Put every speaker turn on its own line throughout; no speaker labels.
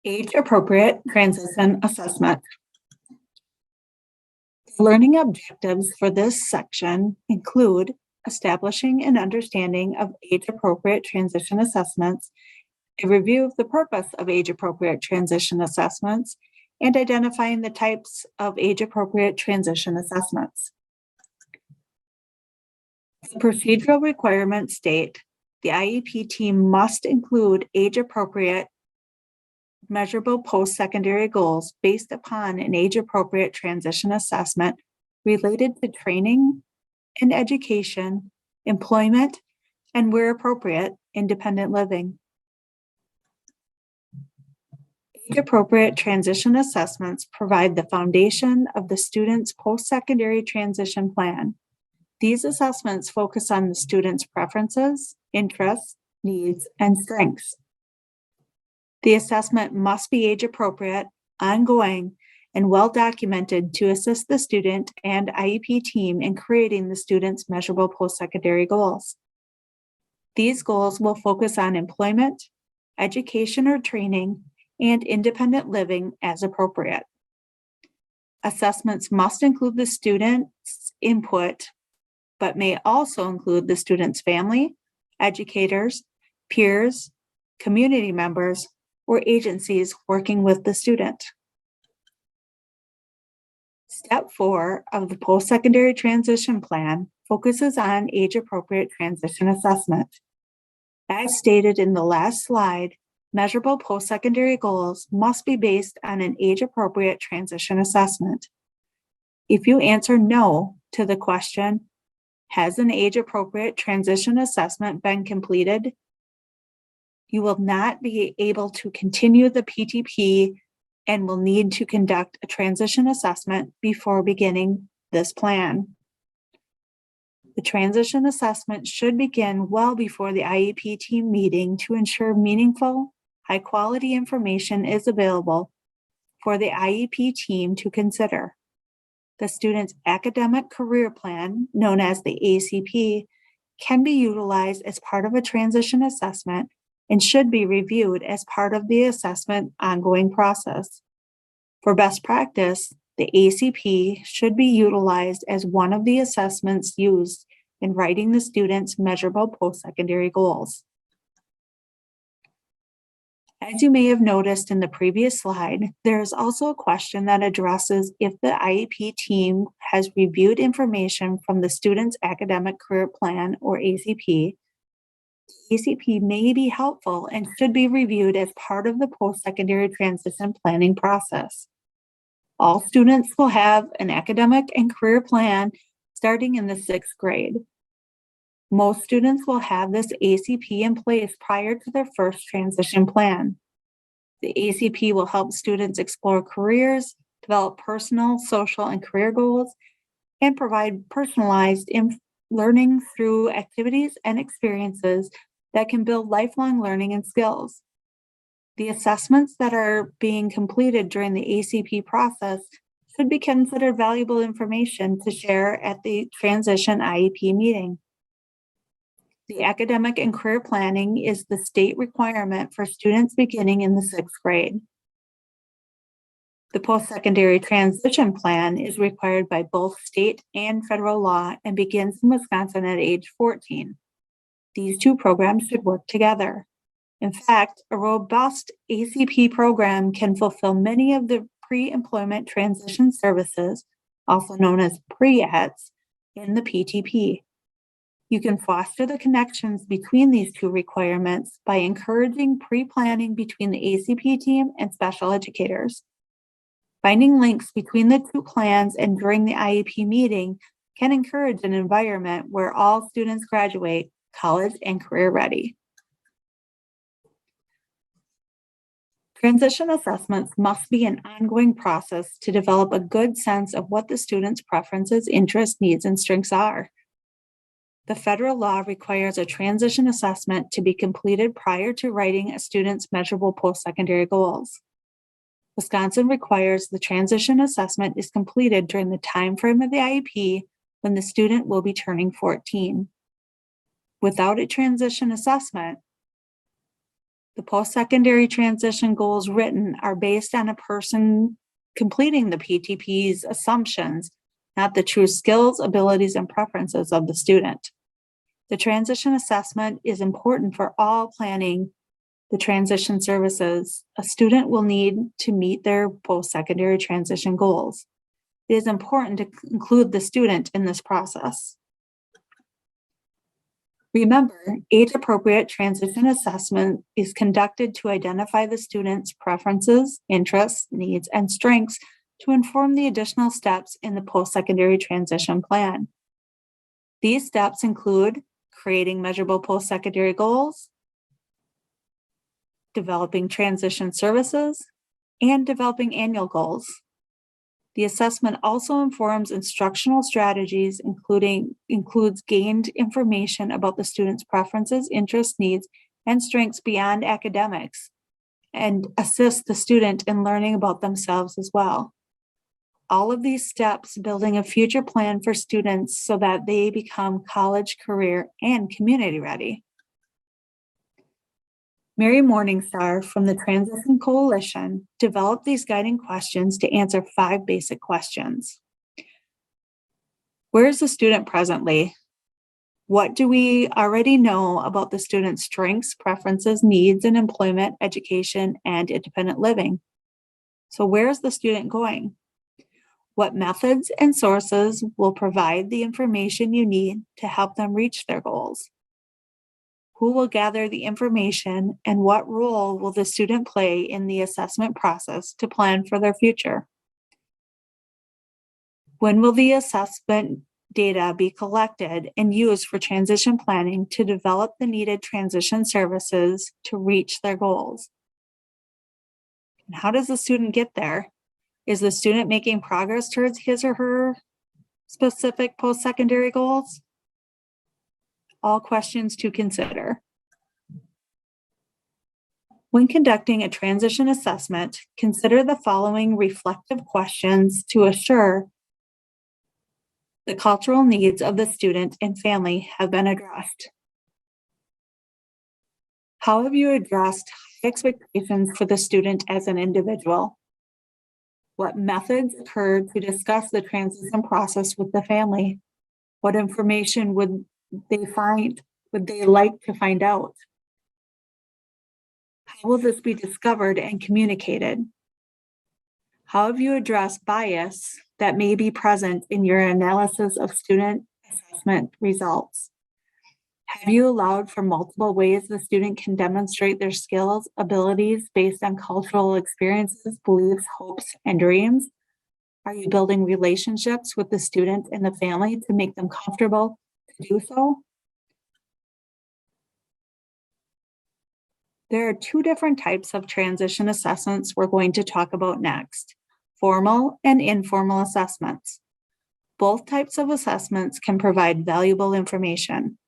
Age-appropriate transition assessment. Learning objectives for this section include establishing an understanding of age-appropriate transition assessments, a review of the purpose of age-appropriate transition assessments, and identifying the types of age-appropriate transition assessments. The procedural requirements state the IEP team must include age-appropriate measurable post-secondary goals based upon an age-appropriate transition assessment related to training and education, employment, and where appropriate, independent living. Age-appropriate transition assessments provide the foundation of the student's post-secondary transition plan. These assessments focus on the student's preferences, interests, needs, and strengths. The assessment must be age-appropriate, ongoing, and well-documented to assist the student and IEP team in creating the student's measurable post-secondary goals. These goals will focus on employment, education or training, and independent living as appropriate. Assessments must include the student's input, but may also include the student's family, educators, peers, community members, or agencies working with the student. Step 4 of the Post-Secondary Transition Plan focuses on age-appropriate transition assessment. As stated in the last slide, measurable post-secondary goals must be based on an age-appropriate transition assessment. If you answer no to the question, has an age-appropriate transition assessment been completed? You will not be able to continue the PTP and will need to conduct a transition assessment before beginning this plan. The transition assessment should begin well before the IEP team meeting to ensure meaningful, high-quality information is available for the IEP team to consider. The student's academic career plan, known as the ACP, can be utilized as part of a transition assessment and should be reviewed as part of the assessment ongoing process. For best practice, the ACP should be utilized as one of the assessments used in writing the student's measurable post-secondary goals. As you may have noticed in the previous slide, there is also a question that addresses if the IEP team has reviewed information from the student's academic career plan, or ACP. The ACP may be helpful and should be reviewed as part of the post-secondary transition planning process. All students will have an academic and career plan starting in the 6th grade. Most students will have this ACP in place prior to their first transition plan. The ACP will help students explore careers, develop personal, social, and career goals, and provide personalized learning through activities and experiences that can build lifelong learning and skills. The assessments that are being completed during the ACP process should be considered valuable information to share at the transition IEP meeting. The academic and career planning is the state requirement for students beginning in the 6th grade. The post-secondary transition plan is required by both state and federal law and begins in Wisconsin at age 14. These two programs should work together. In fact, a robust ACP program can fulfill many of the pre-employment transition services, also known as pre-ETs, in the PTP. You can foster the connections between these two requirements by encouraging pre-planning between the ACP team and special educators. Finding links between the two plans and during the IEP meeting can encourage an environment where all students graduate college and career ready. Transition assessments must be an ongoing process to develop a good sense of what the student's preferences, interests, needs, and strengths are. The federal law requires a transition assessment to be completed prior to writing a student's measurable post-secondary goals. Wisconsin requires the transition assessment is completed during the time frame of the IEP when the student will be turning 14. Without a transition assessment, The post-secondary transition goals written are based on a person completing the PTP's assumptions, not the true skills, abilities, and preferences of the student. The transition assessment is important for all planning the transition services a student will need to meet their post-secondary transition goals. It is important to include the student in this process. Remember, age-appropriate transition assessment is conducted to identify the student's preferences, interests, needs, and strengths to inform the additional steps in the post-secondary transition plan. These steps include creating measurable post-secondary goals, developing transition services, and developing annual goals. The assessment also informs instructional strategies, includes gained information about the student's preferences, interests, needs, and strengths beyond academics, and assists the student in learning about themselves as well. All of these steps building a future plan for students so that they become college, career, and community ready. Mary Morningstar from the Transition Coalition developed these guiding questions to answer 5 basic questions. Where is the student presently? What do we already know about the student's strengths, preferences, needs in employment, education, and independent living? So where is the student going? What methods and sources will provide the information you need to help them reach their goals? Who will gather the information, and what role will the student play in the assessment process to plan for their future? When will the assessment data be collected and used for transition planning to develop the needed transition services to reach their goals? And how does the student get there? Is the student making progress towards his or her specific post-secondary goals? All questions to consider. When conducting a transition assessment, consider the following reflective questions to assure the cultural needs of the student and family have been addressed. How have you addressed expectations for the student as an individual? What methods occurred to discuss the transition process with the family? What information would they like to find out? How will this be discovered and communicated? How have you addressed bias that may be present in your analysis of student assessment results? Have you allowed for multiple ways the student can demonstrate their skills, abilities based on cultural experiences, beliefs, hopes, and dreams? Are you building relationships with the student and the family to make them comfortable to do so? There are 2 different types of transition assessments we're going to talk about next: formal and informal assessments. Both types of assessments can provide valuable information.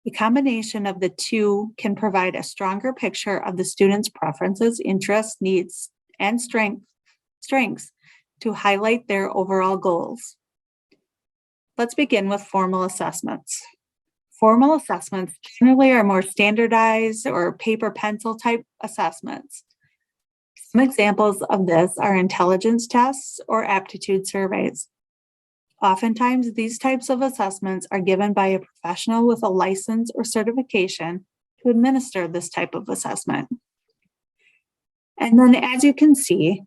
The combination of the 2 can provide a stronger picture of the student's preferences, interests, needs, and strengths to highlight their overall goals. Let's begin with formal assessments. Formal assessments generally are more standardized or paper pencil type assessments. Some examples of this are intelligence tests or aptitude surveys. Oftentimes, these types of assessments are given by a professional with a license or certification to administer this type of assessment. And then, as you can see,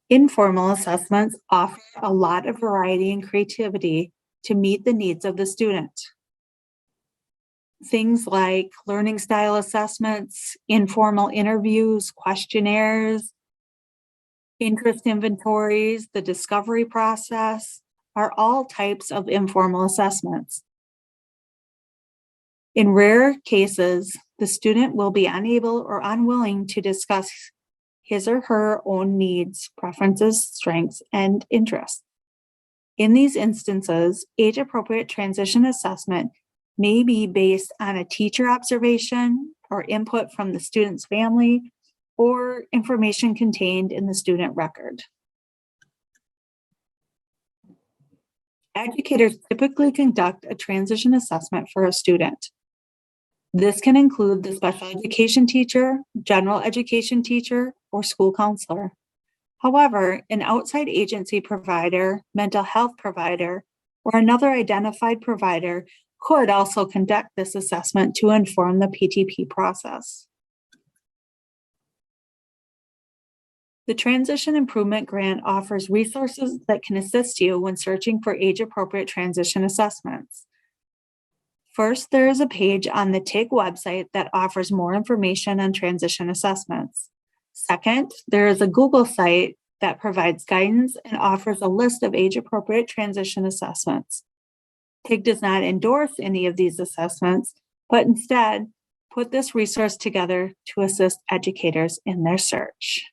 informal assessments offer a lot of variety and creativity to meet the needs of the student. Things like learning style assessments, informal interviews, questionnaires, interest inventories, the discovery process are all types of informal assessments. In rare cases, the student will be unable or unwilling to discuss his or her own needs, preferences, strengths, and interests. In these instances, age-appropriate transition assessment may be based on a teacher observation or input from the student's family or information contained in the student record. Educators typically conduct a transition assessment for a student. This can include the special education teacher, general education teacher, or school counselor. However, an outside agency provider, mental health provider, or another identified provider could also conduct this assessment to inform the PTP process. The Transition Improvement Grant offers resources that can assist you when searching for age-appropriate transition assessments. First, there is a page on the TIG website that offers more information on transition assessments. Second, there is a Google site that provides guidance and offers a list of age-appropriate transition assessments. TIG does not endorse any of these assessments, but instead put this resource together to assist educators in their search.